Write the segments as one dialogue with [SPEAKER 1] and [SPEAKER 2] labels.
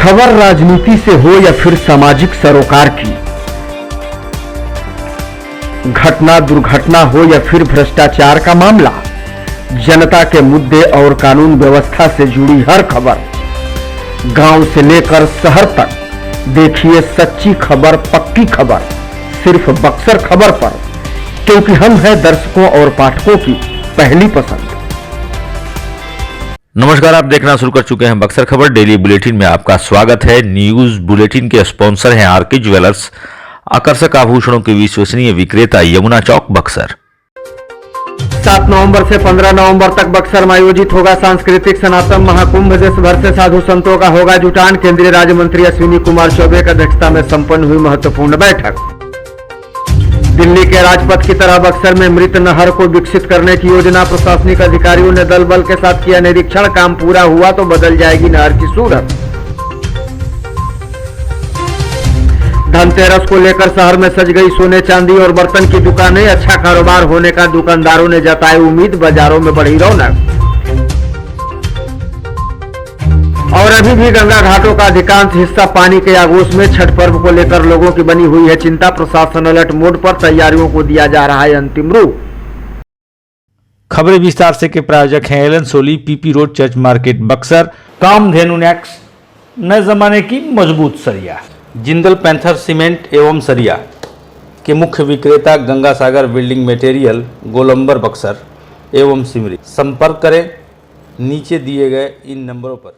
[SPEAKER 1] खबर राजनीति से हो या फिर सामाजिक सरोकार की, घटना दुर्घटना हो या फिर भ्रष्टाचार का मामला, जनता के मुद्दे और कानून व्यवस्था से जुड़ी हर खबर, गांव से लेकर शहर तक देखिए सच्ची खबर, पक्की खबर सिर्फ बक्सर खबर पर, क्योंकि हम हैं दर्शकों और पाठकों की पहली पसंद।
[SPEAKER 2] नमस्कार, आप देखना शुरू कर चुके हैं बक्सर खबर डेली बुलेटिन में आपका स्वागत है। न्यूज बुलेटिन के स्पॉन्सर हैं आरके ज्वेलर्स, आकर्षक आभूषणों के विश्वसनीय विक्रेता, यमुना चौक, बक्सर।
[SPEAKER 1] 7 नवंबर से 15 नवंबर तक बक्सर में आयोजित होगा सांस्कृतिक सनातन महाकुंभ। देश भर से साधु संतों का होगा जुटान। केंद्रीय राज्य मंत्री अश्विनी कुमार चौबे की अध्यक्षता में संपन्न हुई महत्वपूर्ण बैठक। दिल्ली के राजपथ की तरह बक्सर में मृत नहर को विकसित करने की योजना, प्रशासनिक अधिकारियों ने दल बल के साथ किया निरीक्षण। काम पूरा हुआ तो बदल जाएगी नहर की सूरत। धनतेरस को लेकर शहर में सज गई सोने चांदी और बर्तन की दुकानें। अच्छा कारोबार होने का दुकानदारों ने जताई उम्मीद। बाजारों में बढ़ी रौनक। और अभी भी गंगा घाटों का अधिकांश हिस्सा पानी के आगोश में। छठ पर्व को लेकर लोगों की बनी हुई है चिंता। प्रशासन अलर्ट मोड पर, तैयारियों को दिया जा रहा है अंतिम रूप।
[SPEAKER 3] खबरें विस्तार से के प्रायोजक हैं Allen Solly, P P road, church market, Buxar. Kamdhenu next, नए जमाने की मजबूत सरिया। जिंदल पैंथर सीमेंट एवं सरिया के मुख्य विक्रेता गंगा सागर बिल्डिंग मटेरियल, गोलंबर, बक्सर एवं सिमरी। संपर्क करें नीचे दिए गए इन नंबरों पर।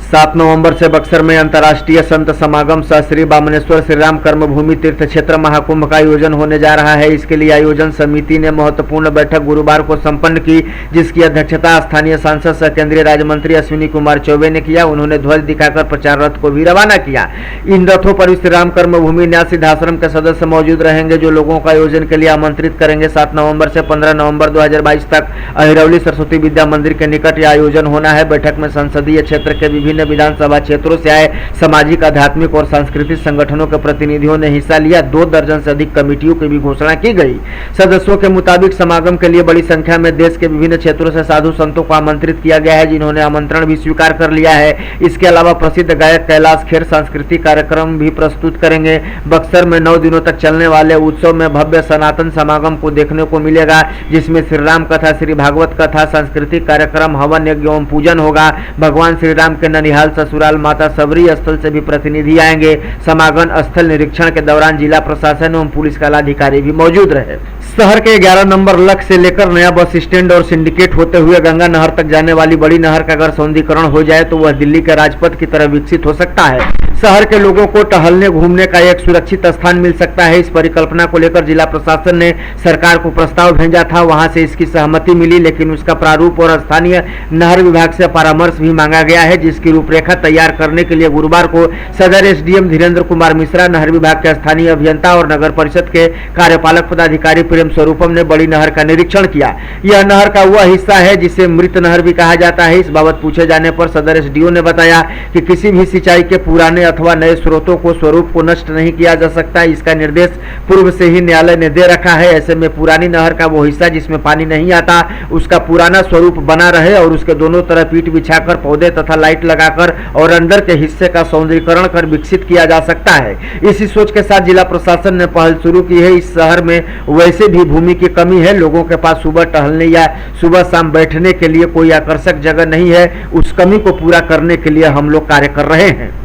[SPEAKER 1] 7 नवंबर से बक्सर में अंतर्राष्ट्रीय संत समागम सह श्री बामनेश्वर श्री राम कर्मभूमि तीर्थ क्षेत्र महाकुंभ का आयोजन होने जा रहा है। इसके लिए आयोजन समिति ने महत्वपूर्ण बैठक गुरुवार को संपन्न की, जिसकी अध्यक्षता स्थानीय सांसद सह केंद्रीय राज्य मंत्री अश्विनी कुमार चौबे ने किया। उन्होंने ध्वज दिखाकर प्रचार रथ को भी रवाना किया। इन रथों पर श्री राम कर्मभूमि न्यास सिद्धाश्रम के सदस्य मौजूद रहेंगे, जो लोगों को आयोजन के लिए आमंत्रित करेंगे। 7 नवंबर से 15 नवंबर 2022 तक अहिरौली सरस्वती विद्या मंदिर के निकट यह आयोजन होना है। बैठक में संसदीय क्षेत्र के विभिन्न विधानसभा क्षेत्रों से आए सामाजिक, आध्यात्मिक और सांस्कृतिक संगठनों के प्रतिनिधियों ने हिस्सा लिया। 2 दर्जन से अधिक कमेटियों की भी घोषणा की गई। सदस्यों के मुताबिक समागम के लिए बड़ी संख्या में देश के विभिन्न क्षेत्रों से साधु संतों को आमंत्रित किया गया है, जिन्होंने आमंत्रण भी स्वीकार कर लिया है। इसके अलावा प्रसिद्ध गायक कैलाश खेर सांस्कृतिक कार्यक्रम भी प्रस्तुत करेंगे। बक्सर में 9 दिनों तक चलने वाले उत्सव में भव्य सनातन समागम को देखने को मिलेगा, जिसमें श्री राम कथा, श्री भागवत कथा, सांस्कृतिक कार्यक्रम, हवन यज्ञ एवं पूजन होगा। भगवान श्री राम के ननिहाल ससुराल माता सबरी स्थल से भी प्रतिनिधि आएंगे। समागम स्थल निरीक्षण के दौरान जिला प्रशासन एवं पुलिस के अधिकारी भी मौजूद रहे। शहर के 11 नंबर लक से लेकर नया बस स्टैंड और सिंडिकेट होते हुए गंगा नहर तक जाने वाली बड़ी नहर का अगर सौंदर्यीकरण हो जाए तो वह दिल्ली के राजपथ की तरह विकसित हो सकता है। शहर के लोगों को टहलने घूमने का एक सुरक्षित स्थान मिल सकता है। इस परिकल्पना को लेकर जिला प्रशासन ने सरकार को प्रस्ताव भेजा था, वहां से इसकी सहमति मिली, लेकिन उसका प्रारूप और स्थानीय नहर विभाग से परामर्श भी मांगा गया है, जिसकी रूपरेखा तैयार करने के लिए गुरुवार को सदर एसडीएम धीरेन्द्र कुमार मिश्रा, नहर विभाग के स्थानीय अभियंता और नगर परिषद के कार्यपालक पदाधिकारी प्रेम स्वरूपम ने बड़ी नहर का निरीक्षण किया। यह नहर का वह हिस्सा है जिसे मृत नहर भी कहा जाता है। इस बाबत पूछे जाने पर सदर एसडीओ ने बताया कि किसी भी सिंचाई के पुराने अथवा नए स्रोतों को स्वरूप को नष्ट नहीं किया जा सकता। इसका निर्देश पूर्व से ही न्यायालय ने दे रखा है। ऐसे में पुरानी नहर का वो हिस्सा जिसमें पानी नहीं आता, उसका पुराना स्वरूप बना रहे और उसके दोनों तरफ ईंट बिछाकर, पौधे तथा लाइट लगाकर और अंदर के हिस्से का सौंदर्यीकरण कर विकसित किया जा सकता है। इसी सोच के साथ जिला प्रशासन ने पहल शुरू की है। इस शहर में वैसे भी भूमि की कमी है, लोगों के पास सुबह टहलने या सुबह शाम बैठने के लिए कोई आकर्षक जगह नहीं है। उस कमी को पूरा करने के लिए हम लोग कार्य कर रहे हैं।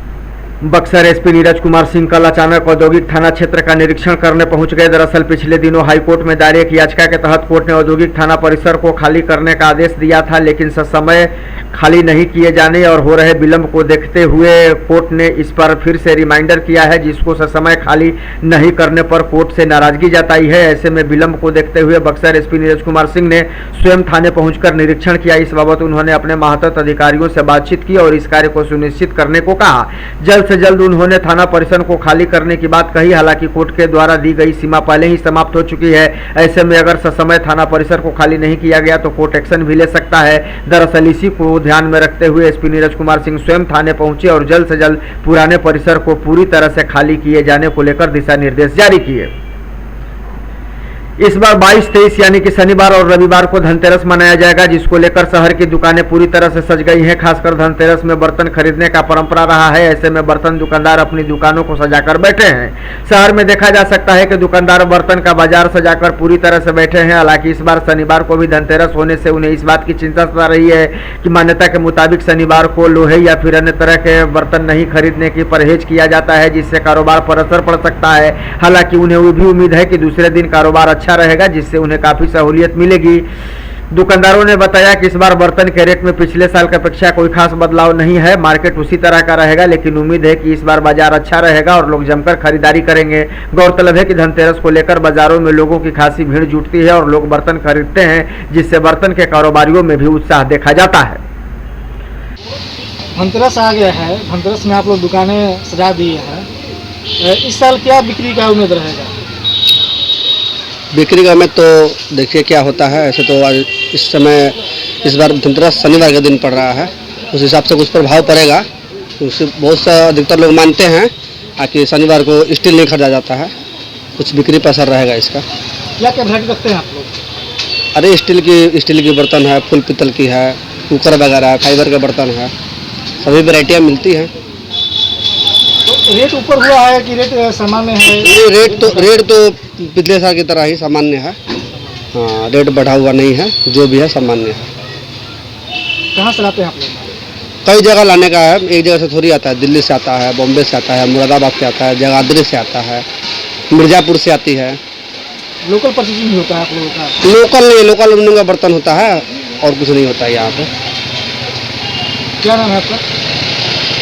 [SPEAKER 1] बक्सर एसपी नीरज कुमार सिंह कल अचानक औद्योगिक थाना क्षेत्र का निरीक्षण करने पहुंच गए। दरअसल पिछले दिनों हाईकोर्ट में दायर एक याचिका के तहत कोर्ट ने औद्योगिक थाना परिसर को खाली करने का आदेश दिया था, लेकिन समय खाली नहीं किए जाने और हो रहे विलंब को देखते हुए कोर्ट ने इस पर फिर से रिमाइंडर किया है, जिसको समय खाली नहीं करने पर कोर्ट से नाराजगी जताई है। ऐसे में विलंब को देखते हुए बक्सर एसपी नीरज कुमार सिंह ने स्वयं थाने पहुंचकर निरीक्षण किया। इस बाबत उन्होंने अपने मातहत अधिकारियों से बातचीत की और इस कार्य को सुनिश्चित करने को कहा। जल्द से जल्द उन्होंने थाना परिसर को खाली करने की बात कही। हालांकि कोर्ट के द्वारा दी गई सीमा पहले ही समाप्त हो चुकी है। ऐसे में अगर ससमय थाना परिसर को खाली नहीं किया गया तो कोर्ट एक्शन भी ले सकता है। दरअसल इसी को ध्यान में रखते हुए एसपी नीरज कुमार सिंह स्वयं थाने पहुंचे और जल्द से जल्द पुराने परिसर को पूरी तरह से खाली किए जाने को लेकर दिशा निर्देश जारी किए। इस बार 22, 23 यानी कि शनिवार और रविवार को धनतेरस मनाया जाएगा, जिसको लेकर शहर की दुकानें पूरी तरह से सज गई हैं। खासकर धनतेरस में बर्तन खरीदने का परंपरा रहा है। ऐसे में बर्तन दुकानदार अपनी दुकानों को सजाकर बैठे हैं। शहर में देखा जा सकता है कि दुकानदार बर्तन का बाजार सजाकर पूरी तरह से बैठे हैं। हालांकि इस बार शनिवार को भी धनतेरस होने से उन्हें इस बात की चिंता सता रही है कि मान्यता के मुताबिक शनिवार को लोहे या फिर अन्य तरह के बर्तन नहीं खरीदने की परहेज किया जाता है, जिससे कारोबार पर असर पड़ सकता है। हालांकि उन्हें भी उम्मीद है कि दूसरे दिन कारोबार अच्छा रहेगा, जिससे उन्हें काफी सहूलियत मिलेगी। दुकानदारों ने बताया कि इस बार बर्तन के रेट में पिछले साल की अपेक्षा कोई खास बदलाव नहीं है। मार्केट उसी तरह का रहेगा, लेकिन उम्मीद है कि इस बार बाजार अच्छा रहेगा और लोग जमकर खरीदारी करेंगे। गौरतलब है कि धनतेरस को लेकर बाजारों में लोगों की खासी भीड़ जुटती है और लोग बर्तन खरीदते हैं, जिससे बर्तन के कारोबारियों में भी उत्साह देखा जाता है।
[SPEAKER 4] धनतेरस आ गया है, धनतेरस में आप लोग दुकानें सजा दी हैं। इस साल क्या बिक्री का उम्मीद रहेगा?
[SPEAKER 5] बिक्री का में तो देखिए क्या होता है। ऐसे तो आज इस समय इस बार धनतेरस शनिवार का दिन पड़ रहा है, उस हिसाब से कुछ प्रभाव पड़ेगा। उससे बहुत सा अधिकतर लोग मानते हैं कि शनिवार को स्टील नहीं खरीदा जाता है, कुछ बिक्री पर असर रहेगा इसका।
[SPEAKER 4] क्या क्या वैरायटी रखते हैं आप लोग?
[SPEAKER 5] अरे स्टील की बर्तन है, फुल पीतल की है, कुकर वगैरह है, फाइबर का बर्तन है, सभी वैरायटियाँ मिलती हैं।
[SPEAKER 4] तो रेट ऊपर हुआ है कि रेट सामान्य है?
[SPEAKER 5] रेट तो पिछले साल की तरह ही सामान्य है। हाँ, रेट बढ़ा हुआ नहीं है, जो भी है सामान्य है।
[SPEAKER 4] कहाँ से लाते हैं आप लोग?
[SPEAKER 5] कई जगह लाने का है, एक जगह से थोड़ी आता है। दिल्ली से आता है, बॉम्बे से आता है, मुरादाबाद से आता है, जगाधरी से आता है, मिर्ज़ापुर से आती है।
[SPEAKER 4] लोकल परचेजिंग होता है आप लोगों का?
[SPEAKER 5] लोकल नहीं, लोकल एल्यूमिनियम का बर्तन होता है और कुछ नहीं होता है यहाँ पे।
[SPEAKER 4] क्या नाम है आपका?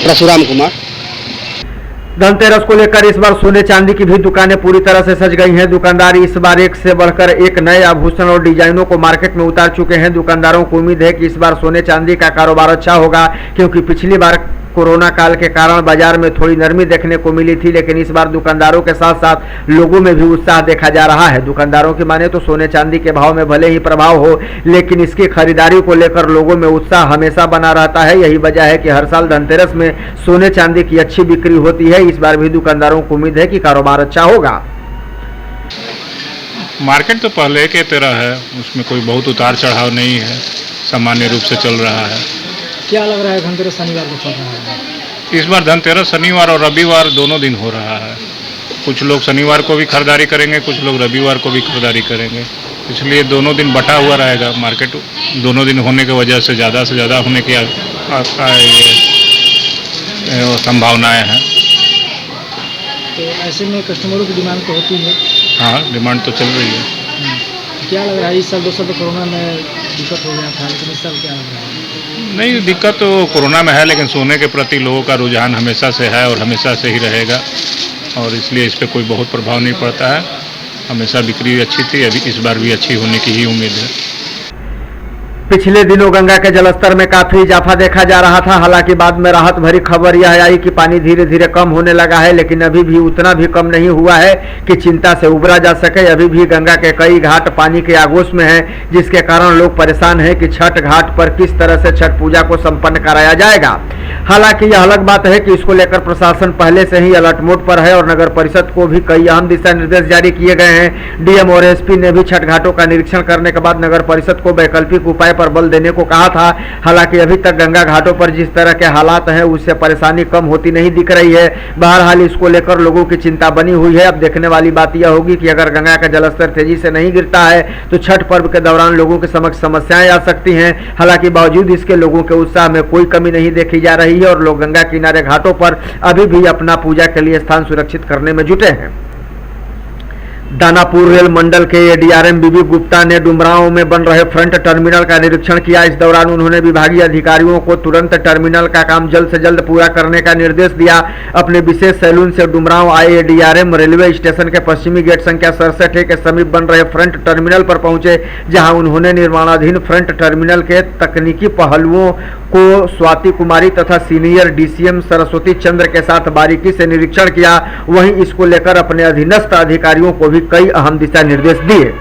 [SPEAKER 5] परशुराम कुमार।
[SPEAKER 1] धनतेरस को लेकर इस बार सोने चांदी की भी दुकानें पूरी तरह से सज गई हैं। दुकानदार इस बार एक से बढ़कर एक नए आभूषण और डिजाइनों को मार्केट में उतार चुके हैं। दुकानदारों को उम्मीद है कि इस बार सोने चांदी का कारोबार अच्छा होगा, क्योंकि पिछली बार कोरोना काल के कारण बाजार में थोड़ी नरमी देखने को मिली थी, लेकिन इस बार दुकानदारों के साथ साथ लोगों में भी उत्साह देखा जा रहा है। दुकानदारों की माने तो सोने चांदी के भाव में भले ही प्रभाव हो, लेकिन इसकी खरीदारी को लेकर लोगों में उत्साह हमेशा बना रहता है। यही वजह है कि हर साल धनतेरस में सोने चांदी की अच्छी बिक्री होती है। इस बार भी दुकानदारों को उम्मीद है कि कारोबार अच्छा होगा।
[SPEAKER 6] मार्केट तो पहले के तरह है, उसमें कोई बहुत उतार चढ़ाव नहीं है, सामान्य रूप से चल रहा है।
[SPEAKER 4] क्या लग रहा है धनतेरस शनिवार को चल रहा है?
[SPEAKER 6] इस बार धनतेरस शनिवार और रविवार दोनों दिन हो रहा है। कुछ लोग शनिवार को भी खरीदारी करेंगे, कुछ लोग रविवार को भी खरीदारी करेंगे, इसलिए दोनों दिन बटा हुआ रहेगा मार्केट। दोनों दिन होने की वजह से ज़्यादा होने की संभावनाएं हैं।
[SPEAKER 4] तो ऐसे में कस्टमरों की डिमांड तो होती है?
[SPEAKER 6] हाँ, डिमांड तो चल रही है।
[SPEAKER 4] क्या लग रहा है इस साल? 2 साल तो कोरोना में दिक्कत हो गया था, लेकिन इस साल क्या लग रहा है?
[SPEAKER 6] नहीं, दिक्कत तो कोरोना में है, लेकिन सोने के प्रति लोगों का रुझान हमेशा से है और हमेशा से ही रहेगा, और इसलिए इस पर कोई बहुत प्रभाव नहीं पड़ता है। हमेशा बिक्री अच्छी थी, अभी इस बार भी अच्छी होने की ही उम्मीद है।
[SPEAKER 1] पिछले दिनों गंगा के जलस्तर में काफी इजाफा देखा जा रहा था। हालांकि बाद में राहत भरी खबर यह आई कि पानी धीरे धीरे कम होने लगा है, लेकिन अभी भी उतना भी कम नहीं हुआ है कि चिंता से उबरा जा सके। अभी भी गंगा के कई घाट पानी के आगोश में हैं, जिसके कारण लोग परेशान हैं कि छठ घाट पर किस तरह से छठ पूजा को संपन्न कराया जाएगा। हालांकि यह अलग बात है कि इसको लेकर प्रशासन पहले से ही अलर्ट मोड पर है और नगर परिषद को भी कई अहम दिशा निर्देश जारी किए गए हैं। डीएम और एसपी ने भी छठ घाटों का निरीक्षण करने के बाद नगर परिषद को वैकल्पिक उपाय पर बल देने को कहा था। हालांकि अभी तक गंगा घाटों पर जिस तरह के हालात हैं, उससे परेशानी कम होती नहीं दिख रही है। बहरहाल इसको लेकर लोगों की चिंता बनी हुई है। अब देखने वाली बात यह होगी कि अगर गंगा का जलस्तर तेजी से नहीं गिरता है तो छठ पर्व के दौरान लोगों के समक्ष समस्याएं आ सकती हैं। हालांकि बावजूद इसके लोगों के उत्साह में कोई कमी नहीं देखी जा रही है और लोग गंगा किनारे घाटों पर अभी भी अपना पूजा के लिए स्थान सुरक्षित करने में जुटे हैं। दानापुर रेल मंडल के एडीआरएम बीबी गुप्ता ने डुमरांव में बन रहे फ्रंट टर्मिनल का निरीक्षण किया। इस दौरान उन्होंने विभागीय अधिकारियों को तुरंत टर्मिनल का काम जल्द से जल्द पूरा करने का निर्देश दिया। अपने विशेष सैलून से डुमरांव आए एडीआरएम रेलवे स्टेशन के पश्चिमी गेट संख्या 67 के समीप बन रहे फ्रंट टर्मिनल पर पहुंचे, जहां उन्होंने निर्माणाधीन फ्रंट टर्मिनल के तकनीकी पहलुओं को स्वाति कुमारी तथा सीनियर डीसीएम सरस्वती चंद्र के साथ बारीकी से निरीक्षण किया। वहीं इसको लेकर अपने अधीनस्थ अधिकारियों को भी कई अहम दिशा निर्देश दिए।